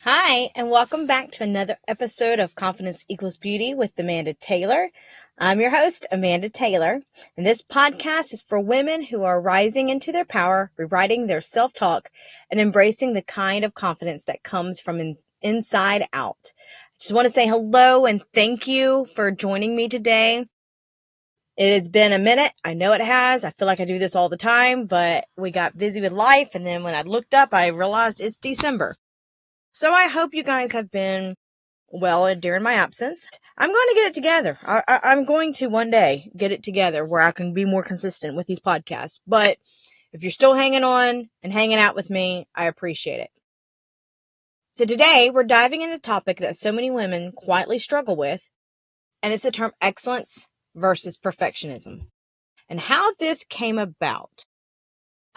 Hi, and welcome back to another episode of Confidence Equals Beauty with Amanda Taylor. I'm your host, Amanda Taylor, and this podcast is for women who are rising into their power, rewriting their self-talk, and embracing the kind of confidence that comes from inside out. I just want to say hello and thank you for joining me today. It has been a minute. I know it has. I feel like I do this all the time, but we got busy with life, and then when I looked up, I realized it's December. So I hope you guys have been well during my absence. I'm going to get it together. I'm going to one day get it together where I can be more consistent with these podcasts. But if you're still hanging on and hanging out with me, I appreciate it. So today we're diving into a topic that so many women quietly struggle with, and it's the term excellence versus perfectionism and how this came about.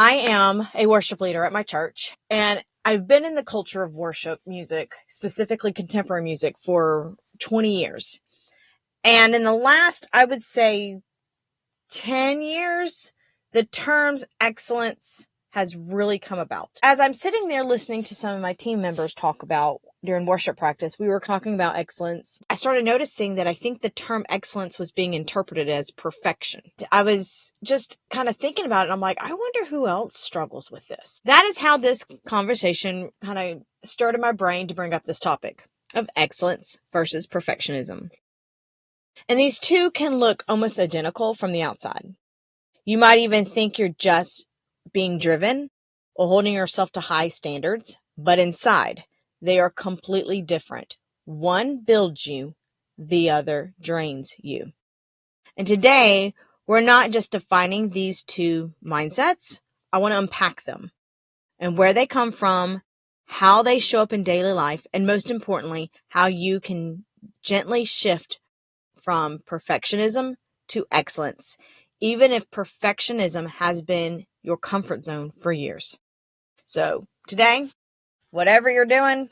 I am a worship leader at my church, and I've been in the culture of worship music, specifically contemporary music, for 20 years. And in the last, I would say, 10 years, the terms excellence has really come about. As I'm sitting there listening to some of my team members talk about during worship practice, we were talking about excellence. I started noticing that I think the term excellence was being interpreted as perfection. I was just kind of thinking about it. I'm like, I wonder who else struggles with this. That is how this conversation kind of stirred in my brain to bring up this topic of excellence versus perfectionism. And these two can look almost identical from the outside. You might even think you're just being driven or holding yourself to high standards, but inside, they are completely different. One builds you, the other drains you. And today, we're not just defining these two mindsets. I want to unpack them and where they come from, how they show up in daily life, and most importantly, how you can gently shift from perfectionism to excellence, even if perfectionism has been your comfort zone for years. So today, whatever you're doing,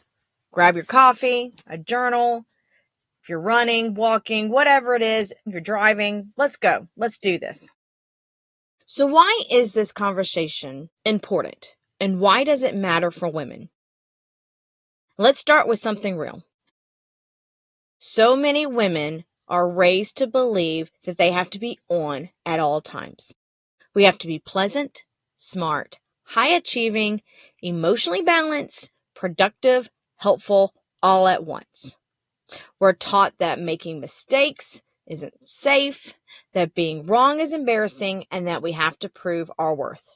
grab your coffee, a journal. If you're running, walking, whatever it is, you're driving, let's go. Let's do this. So why is this conversation important? And why does it matter for women? Let's start with something real. So many women are raised to believe that they have to be on at all times. We have to be pleasant, smart, high achieving, emotionally balanced, productive, helpful, all at once. We're taught that making mistakes isn't safe, that being wrong is embarrassing, and that we have to prove our worth.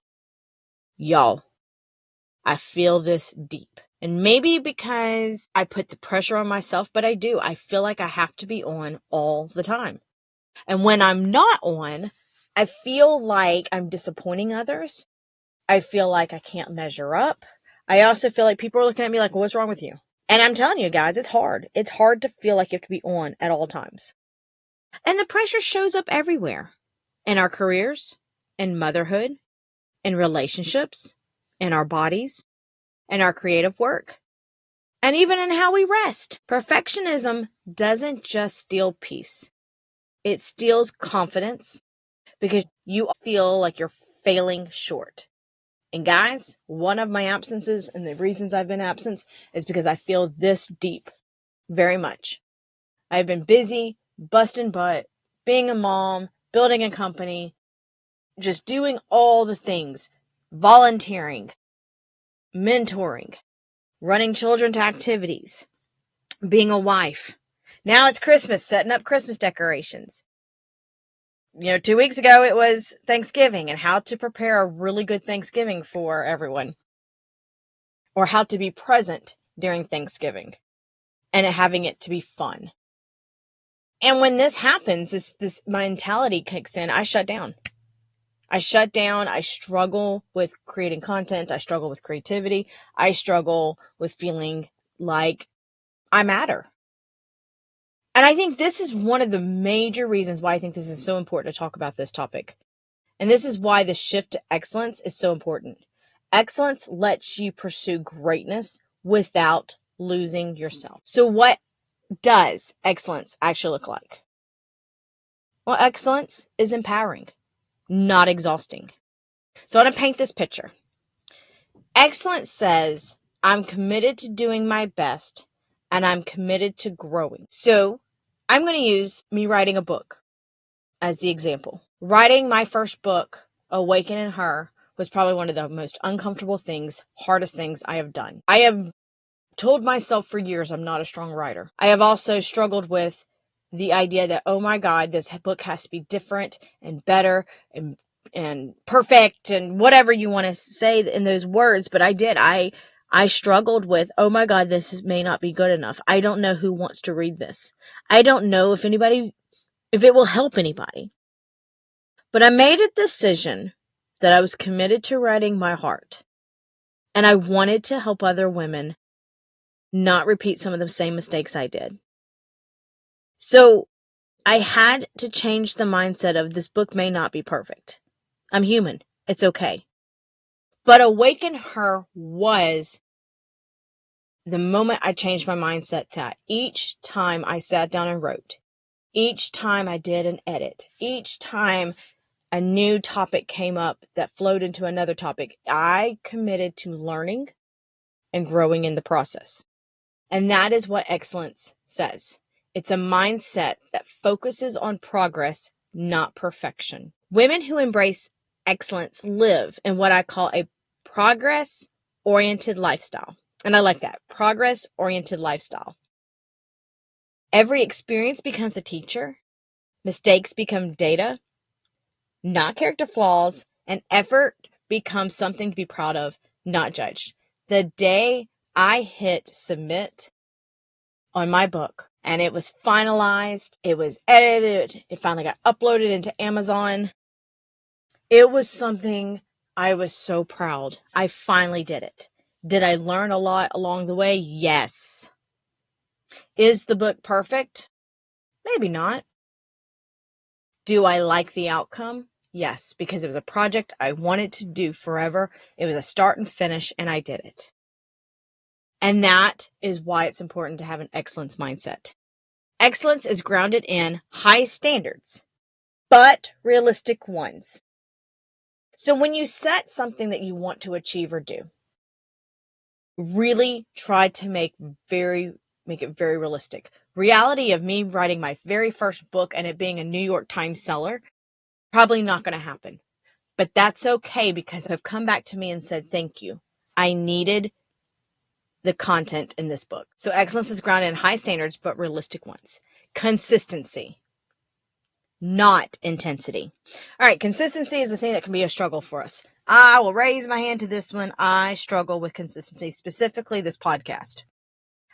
Y'all, I feel this deep. And maybe because I put the pressure on myself, but I do. I feel like I have to be on all the time. And when I'm not on, I feel like I'm disappointing others. I feel like I can't measure up. I also feel like people are looking at me like, what's wrong with you? And I'm telling you guys, it's hard. It's hard to feel like you have to be on at all times. And the pressure shows up everywhere. In our careers, in motherhood, in relationships, in our bodies, in our creative work, and even in how we rest. Perfectionism doesn't just steal peace. It steals confidence because you feel like you're failing short. And guys, one of my absences and the reasons I've been absent is because I feel this deep, very much. I've been busy, busting butt, being a mom, building a company, just doing all the things, volunteering, mentoring, running children to activities, being a wife. Now it's Christmas, setting up Christmas decorations. 2 weeks ago it was Thanksgiving and how to prepare a really good Thanksgiving for everyone. Or how to be present during Thanksgiving and having it to be fun. And when this happens, this mentality kicks in, I shut down. I struggle with creating content. I struggle with creativity. I struggle with feeling like I matter. And I think this is one of the major reasons why I think this is so important to talk about this topic. And this is why the shift to excellence is so important. Excellence lets you pursue greatness without losing yourself. So what does excellence actually look like? Well, excellence is empowering, not exhausting. So I want to paint this picture. Excellence says, I'm committed to doing my best, and I'm committed to growing. So I'm going to use me writing a book as the example. Writing my first book, Awaken in Her, was probably one of the most uncomfortable things, hardest things I have done. I have told myself for years I'm not a strong writer. I have also struggled with the idea that, oh my God, this book has to be different and better and perfect and whatever you want to say in those words. But I struggled with, oh my God, this may not be good enough. I don't know who wants to read this. I don't know if it will help anybody. But I made a decision that I was committed to writing my heart. And I wanted to help other women not repeat some of the same mistakes I did. So I had to change the mindset of this book may not be perfect. I'm human. It's okay. But Awaken Her was the moment I changed my mindset that each time I sat down and wrote, each time I did an edit, each time a new topic came up that flowed into another topic, I committed to learning and growing in the process. And that is what excellence says. It's a mindset that focuses on progress, not perfection. Women who embrace excellence live in what I call a progress-oriented lifestyle. And I like that, progress-oriented lifestyle. Every experience becomes a teacher. Mistakes become data, not character flaws, and effort becomes something to be proud of, not judged. The day I hit submit on my book and it was finalized, it was edited, it finally got uploaded into Amazon, it was something I was so proud. I finally did it. Did I learn a lot along the way? Yes. Is the book perfect? Maybe not. Do I like the outcome? Yes, because it was a project I wanted to do forever. It was a start and finish, and I did it. And that is why it's important to have an excellence mindset. Excellence is grounded in high standards, but realistic ones. So when you set something that you want to achieve or do, really try to make it very realistic. Reality of me writing my very first book and it being a New York Times seller, probably not going to happen. But that's okay because they've come back to me and said, thank you. I needed the content in this book. So excellence is grounded in high standards, but realistic ones. Consistency, not intensity. All right, consistency is a thing that can be a struggle for us. I will raise my hand to this one. I struggle with consistency, specifically this podcast.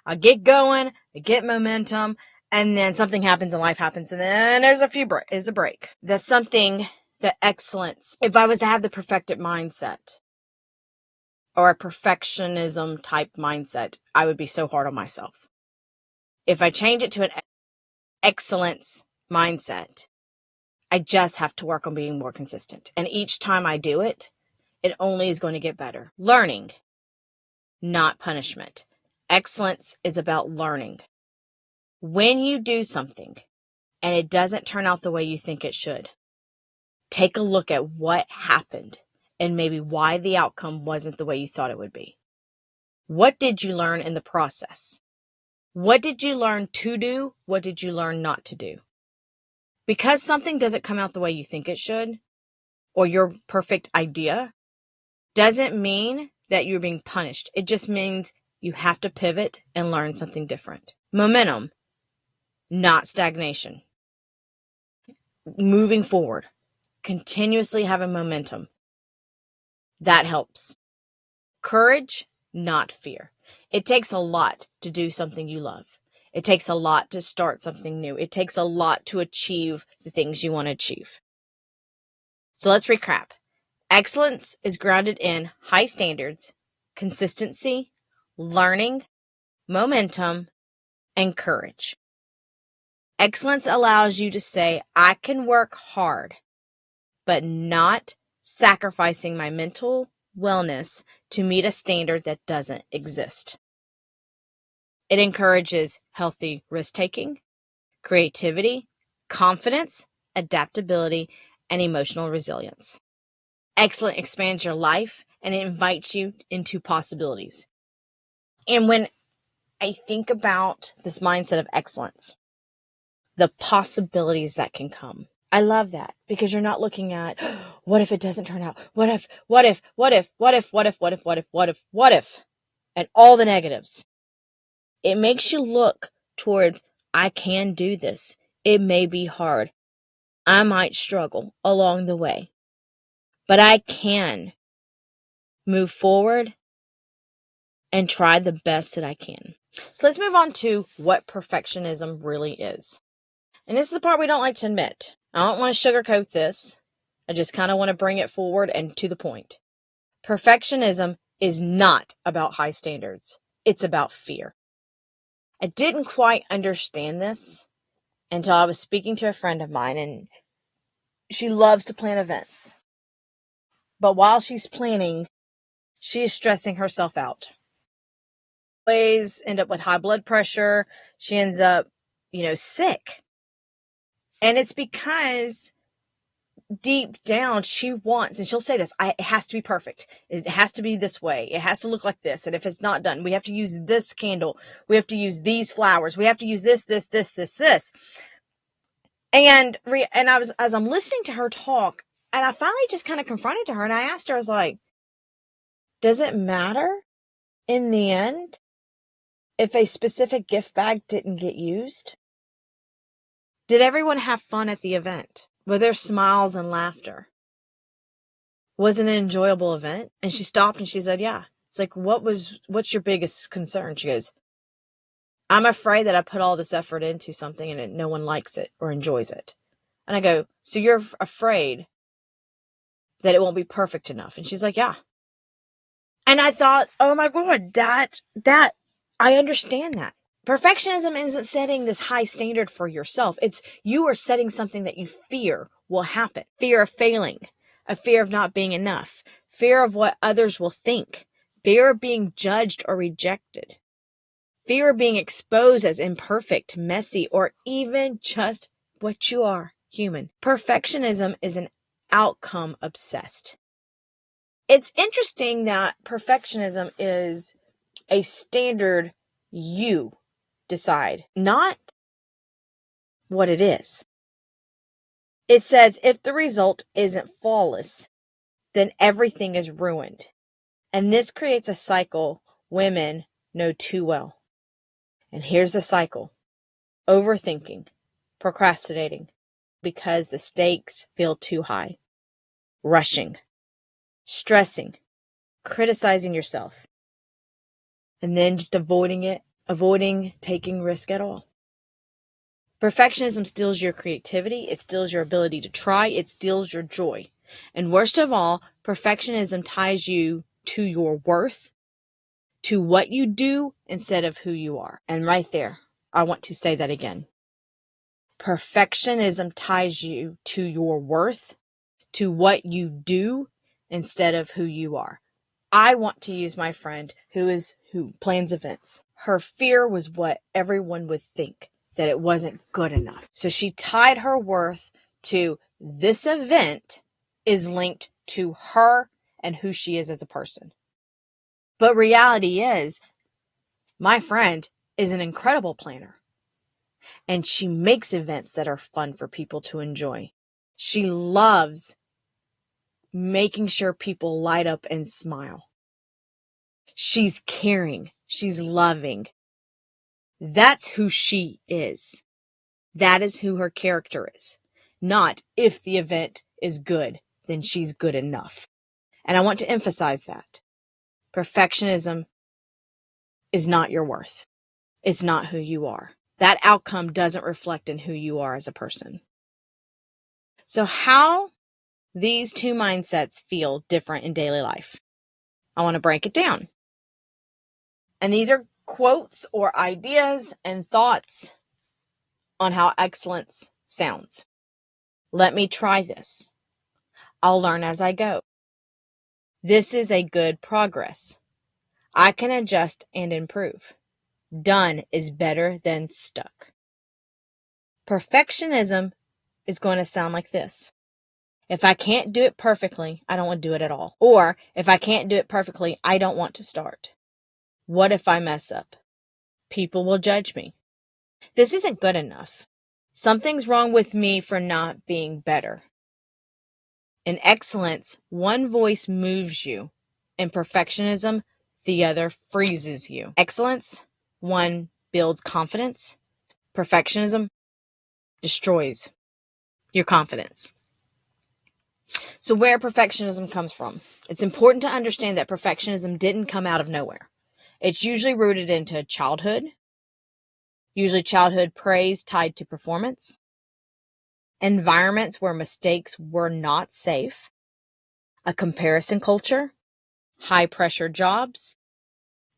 I get going, I get momentum, and then something happens and life happens, and then there's a break. That's something that excellence, if I was to have the perfected mindset or a perfectionism type mindset, I would be so hard on myself. If I change it to an excellence mindset, I just have to work on being more consistent. And each time I do it, it only is going to get better. Learning, not punishment. Excellence is about learning. When you do something and it doesn't turn out the way you think it should, take a look at what happened and maybe why the outcome wasn't the way you thought it would be. What did you learn in the process? What did you learn to do? What did you learn not to do? Because something doesn't come out the way you think it should, or your perfect idea, doesn't mean that you're being punished. It just means you have to pivot and learn something different. Momentum, not stagnation. Moving forward, continuously having momentum. That helps. Courage, not fear. It takes a lot to do something you love. It takes a lot to start something new. It takes a lot to achieve the things you want to achieve. So let's recap. Excellence is grounded in high standards, consistency, learning, momentum, and courage. Excellence allows you to say, I can work hard, but not sacrificing my mental wellness to meet a standard that doesn't exist. It encourages healthy risk-taking, creativity, confidence, adaptability, and emotional resilience. Excellence expands your life and it invites you into possibilities. And when I think about this mindset of excellence, the possibilities that can come, I love that, because you're not looking at, what if it doesn't turn out? What if, and all the negatives. It makes you look towards, I can do this. It may be hard. I might struggle along the way, but I can move forward and try the best that I can. So let's move on to what perfectionism really is. And this is the part we don't like to admit. I don't want to sugarcoat this. I just kind of want to bring it forward and to the point. Perfectionism is not about high standards. It's about fear. I didn't quite understand this until I was speaking to a friend of mine, and she loves to plan events. But while she's planning, she is stressing herself out. Always end up with high blood pressure. She ends up, sick. And it's because deep down she wants, and she'll say this, it has to be perfect. It has to be this way. It has to look like this. And if it's not done, we have to use this candle. We have to use these flowers. We have to use this. And as I'm listening to her talk, and I finally just kind of confronted her, and I asked her, I was like, does it matter in the end if a specific gift bag didn't get used? Did everyone have fun at the event? Were there smiles and laughter? Was it an enjoyable event? And she stopped and she said, yeah. It's like, what's your biggest concern? She goes, I'm afraid that I put all this effort into something and no one likes it or enjoys it. And I go, so you're afraid that it won't be perfect enough? And she's like, yeah. And I thought, oh my God, that I understand that. Perfectionism isn't setting this high standard for yourself. It's you are setting something that you fear will happen. Fear of failing, a fear of not being enough, fear of what others will think, fear of being judged or rejected, fear of being exposed as imperfect, messy, or even just what you are, human. Perfectionism is an outcome obsessed. It's interesting that perfectionism is a standard you decide, not what it is. It says if the result isn't flawless, then everything is ruined. And this creates a cycle women know too well. And here's the cycle: overthinking, procrastinating because the stakes feel too high, rushing, stressing, criticizing yourself, and then just avoiding taking risk at all. Perfectionism steals your creativity. It steals your ability to try. It steals your joy. And worst of all, perfectionism ties you to your worth, to what you do instead of who you are. And right there, I want to say that again. Perfectionism ties you to your worth, to what you do instead of who you are. I want to use my friend who plans events. Her fear was what everyone would think, that it wasn't good enough. So she tied her worth to this event is linked to her and who she is as a person. But reality is, my friend is an incredible planner. And she makes events that are fun for people to enjoy. She loves making sure people light up and smile. She's caring. She's loving. That's who she is. That is who her character is. Not if the event is good, then she's good enough. And I want to emphasize that. Perfectionism is not your worth. It's not who you are. That outcome doesn't reflect in who you are as a person. So how these two mindsets feel different in daily life, I want to break it down. And these are quotes or ideas and thoughts on how excellence sounds. Let me try this. I'll learn as I go. This is a good progress. I can adjust and improve. Done is better than stuck. Perfectionism is going to sound like this. If I can't do it perfectly, I don't want to do it at all. Or if I can't do it perfectly, I don't want to start. What if I mess up? People will judge me. This isn't good enough. Something's wrong with me for not being better. In excellence, one voice moves you. In perfectionism, the other freezes you. Excellence, one builds confidence. Perfectionism destroys your confidence. So where perfectionism comes from? It's important to understand that perfectionism didn't come out of nowhere. It's usually rooted into childhood, usually childhood praise tied to performance, environments where mistakes were not safe, a comparison culture, high-pressure jobs,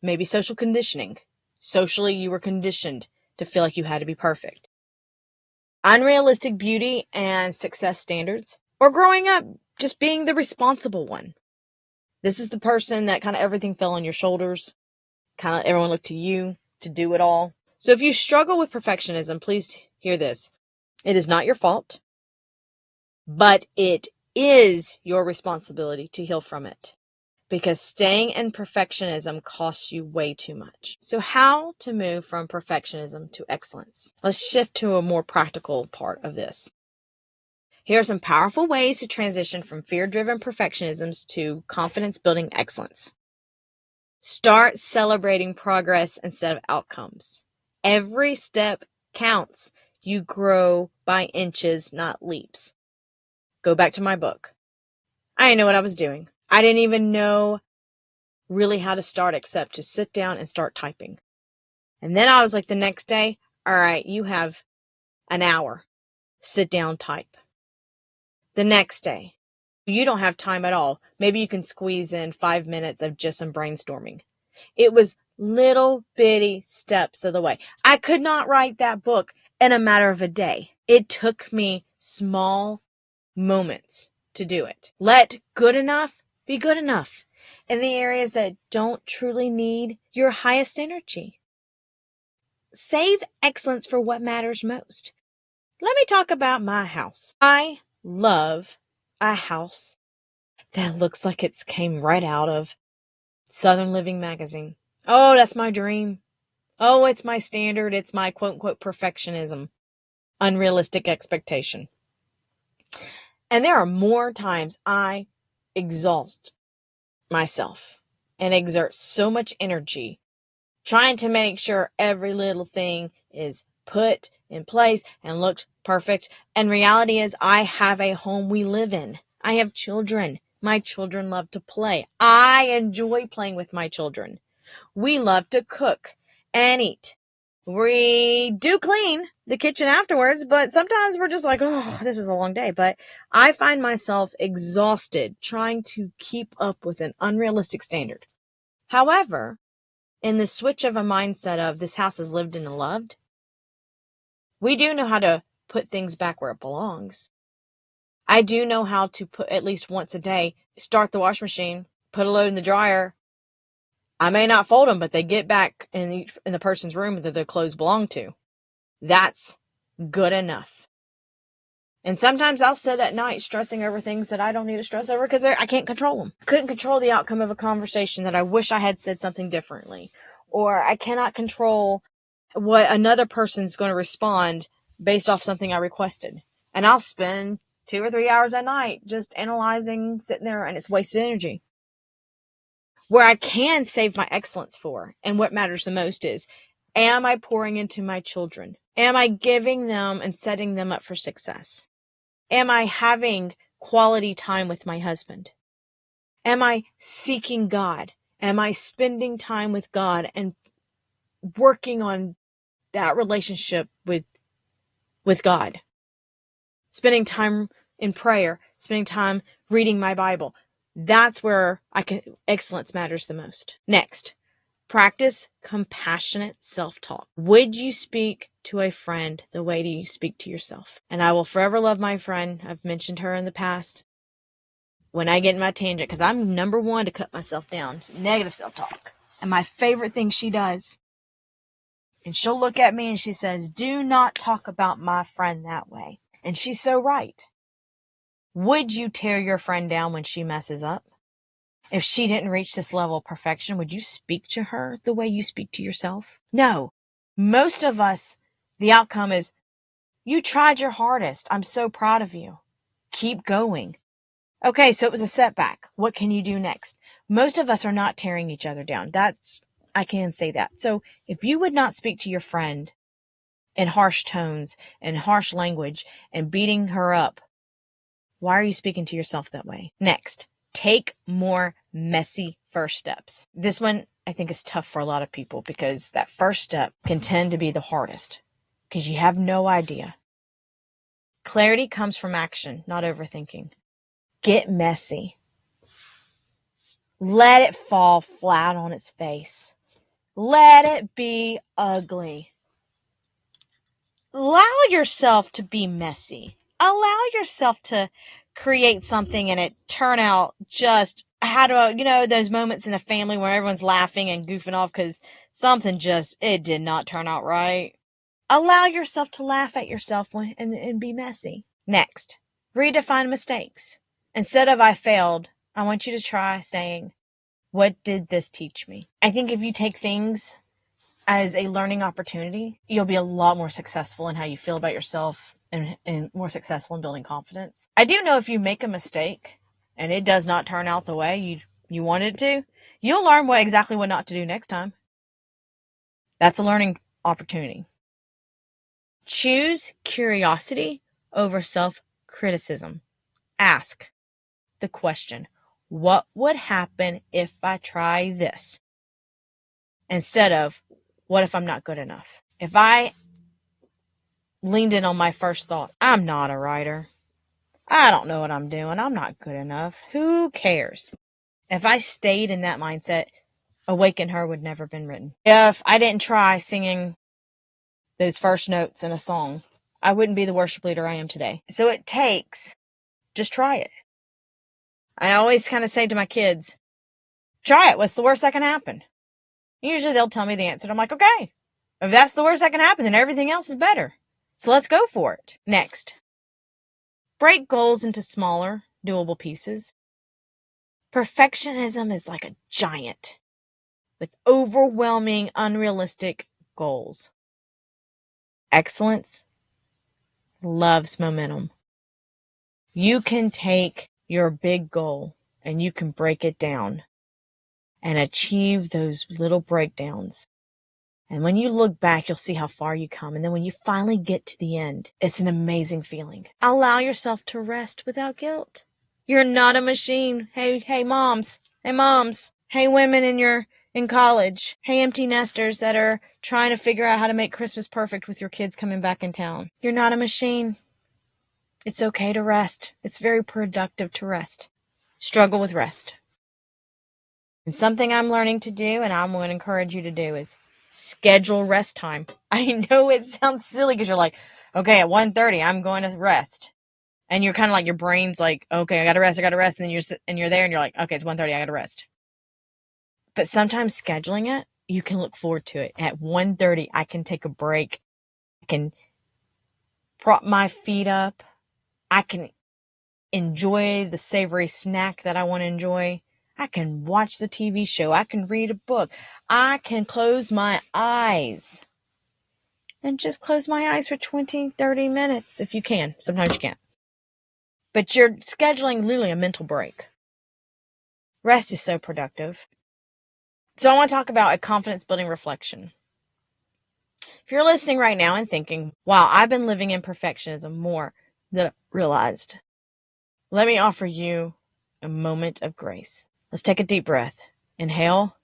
maybe social conditioning. Socially, you were conditioned to feel like you had to be perfect. Unrealistic beauty and success standards, or growing up just being the responsible one. This is the person that kind of everything fell on your shoulders. Kind of everyone looked to you to do it all. So if you struggle with perfectionism, please hear this. It is not your fault, but it is your responsibility to heal from it, because staying in perfectionism costs you way too much. So how to move from perfectionism to excellence? Let's shift to a more practical part of this. Here are some powerful ways to transition from fear-driven perfectionisms to confidence-building excellence. Start celebrating progress instead of outcomes. Every step counts. You grow by inches, not leaps. Go back to my book. I didn't know what I was doing. I didn't even know really how to start except to sit down and start typing. And then I was like the next day, all right, you have an hour. Sit down, type. The next day, you don't have time at all. Maybe you can squeeze in 5 minutes of just some brainstorming. It was little bitty steps of the way. I could not write that book in a matter of a day. It took me small moments to do it. Let good enough be good enough in the areas that don't truly need your highest energy. Save excellence for what matters most. Let me talk about my house. I love a house that looks like it came right out of Southern Living magazine. Oh, that's my dream. Oh, it's my standard. It's my quote-unquote perfectionism. Unrealistic expectation. And there are more times I exhaust myself and exert so much energy trying to make sure every little thing is put in place and looks perfect. And reality is I have a home we live in. I have children. My children love to play. I enjoy playing with my children. We love to cook and eat. We do clean the kitchen afterwards, but sometimes we're just like, oh, this was a long day. But I find myself exhausted trying to keep up with an unrealistic standard. However, in the switch of a mindset of this house is lived in and loved, we do know how to put things back where it belongs. I do know how to put at least once a day, start the washing machine, put a load in the dryer. I may not fold them, but they get back in the person's room that their clothes belong to. That's good enough. And sometimes I'll sit at night stressing over things that I don't need to stress over because I can't control them. Couldn't control the outcome of a conversation that I wish I had said something differently. Or I cannot control what another person's going to respond based off something I requested. And I'll spend 2 or 3 hours a night just analyzing, sitting there, and it's wasted energy. Where I can save my excellence for, and what matters the most is, am I pouring into my children? Am I giving them and setting them up for success? Am I having quality time with my husband? Am I seeking God? Am I spending time with God and working on that relationship with God? Spending time in prayer, spending time reading my Bible. That's where excellence matters the most. Next, practice compassionate self-talk. Would you speak to a friend the way you speak to yourself? And I will forever love my friend. I've mentioned her in the past. When I get in my tangent, because I'm number one to cut myself down. It's negative self-talk. And my favorite thing she does, and she'll look at me and she says, do not talk about my friend that way. And she's so right. Would you tear your friend down when she messes up? If she didn't reach this level of perfection, would you speak to her the way you speak to yourself? No. Most of us, the outcome is, you tried your hardest. I'm so proud of you. Keep going. Okay, so it was a setback. What can you do next? Most of us are not tearing each other down. I can say that. So if you would not speak to your friend in harsh tones and harsh language and beating her up, why are you speaking to yourself that way? Next, take more messy first steps. This one I think is tough for a lot of people because that first step can tend to be the hardest because you have no idea. Clarity comes from action, not overthinking. Get messy. Let it fall flat on its face. Let it be ugly. Allow yourself to be messy. Allow yourself to create something and it turn out just those moments in the family where everyone's laughing and goofing off because it did not turn out right. Allow yourself to laugh at yourself and be messy. Next, redefine mistakes. Instead of I failed, I want you to try saying, what did this teach me? I think if you take things as a learning opportunity, you'll be a lot more successful in how you feel about yourself and more successful in building confidence. I do know if you make a mistake and it does not turn out the way you want it to, you'll learn exactly what not to do next time. That's a learning opportunity. Choose curiosity over self-criticism. Ask the question, what would happen if I try this? Instead of, what if I'm not good enough? If I leaned in on my first thought, I'm not a writer. I don't know what I'm doing. I'm not good enough. Who cares? If I stayed in that mindset, Awaken Her would never have been written. If I didn't try singing those first notes in a song, I wouldn't be the worship leader I am today. So just try it. I always kind of say to my kids, try it. What's the worst that can happen? Usually they'll tell me the answer. And I'm like, okay, if that's the worst that can happen, then everything else is better. So let's go for it. Next, break goals into smaller, doable pieces. Perfectionism is like a giant with overwhelming, unrealistic goals. Excellence loves momentum. You can take your big goal and you can break it down and achieve those little breakdowns. And when you look back, you'll see how far you come. And then when you finally get to the end, it's an amazing feeling. Allow yourself to rest without guilt. You're not a machine. Hey, moms. Hey, women in college. Hey, empty nesters that are trying to figure out how to make Christmas perfect with your kids coming back in town. You're not a machine. It's okay to rest. It's very productive to rest. Struggle with rest. And something I'm learning to do, and I'm going to encourage you to do, is schedule rest time. I know it sounds silly because you're like, okay, at 1:30, I'm going to rest. And you're kind of like, your brain's like, okay, I got to rest. And then you're there and you're like, okay, it's 1:30, I got to rest. But sometimes scheduling it, you can look forward to it. At 1:30, I can take a break. I can prop my feet up. I can enjoy the savory snack that I want to enjoy. I can watch the TV show. I can read a book. I can close my eyes. And just close my eyes for 20, 30 minutes if you can. Sometimes you can't. But you're scheduling literally a mental break. Rest is so productive. So I want to talk about a confidence building reflection. If you're listening right now and thinking, wow, I've been living in perfectionism more than I realized, let me offer you a moment of grace. Let's take a deep breath. Inhale.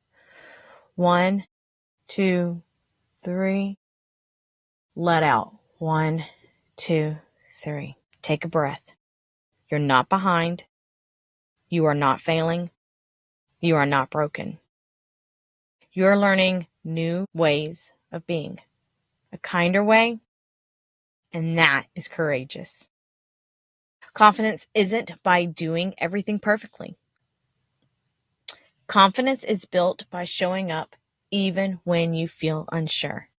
1, 2, 3. Let out. 1, 2, 3. Take a breath. You're not behind. You are not failing. You are not broken. You're learning new ways of being. A kinder way, and that is courageous. Confidence isn't by doing everything perfectly. Confidence is built by showing up even when you feel unsure.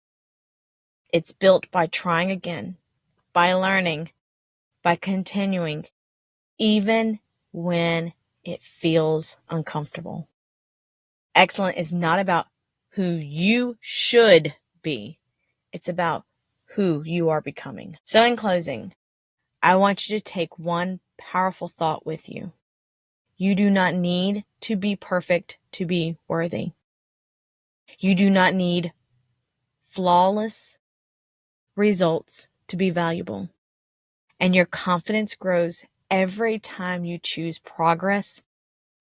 It's built by trying again, by learning, by continuing, even when it feels uncomfortable. Excellent is not about who you should be. It's about who you are becoming. So in closing, I want you to take one powerful thought with you. You do not need to be perfect to be worthy. You do not need flawless results to be valuable. And your confidence grows every time you choose progress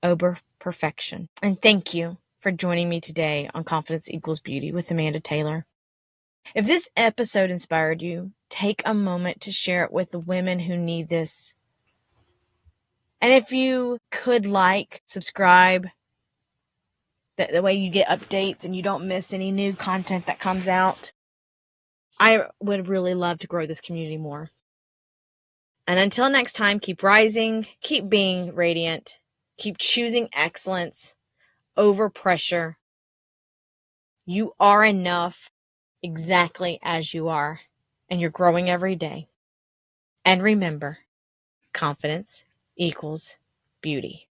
over perfection. And thank you for joining me today on Confidence Equals Beauty with Amanda Taylor. If this episode inspired you, take a moment to share it with the women who need this. And if you could subscribe, that way you get updates and you don't miss any new content that comes out. I would really love to grow this community more. And until next time, keep rising, keep being radiant, keep choosing excellence over pressure. You are enough exactly as you are, and you're growing every day. And remember, confidence equals beauty.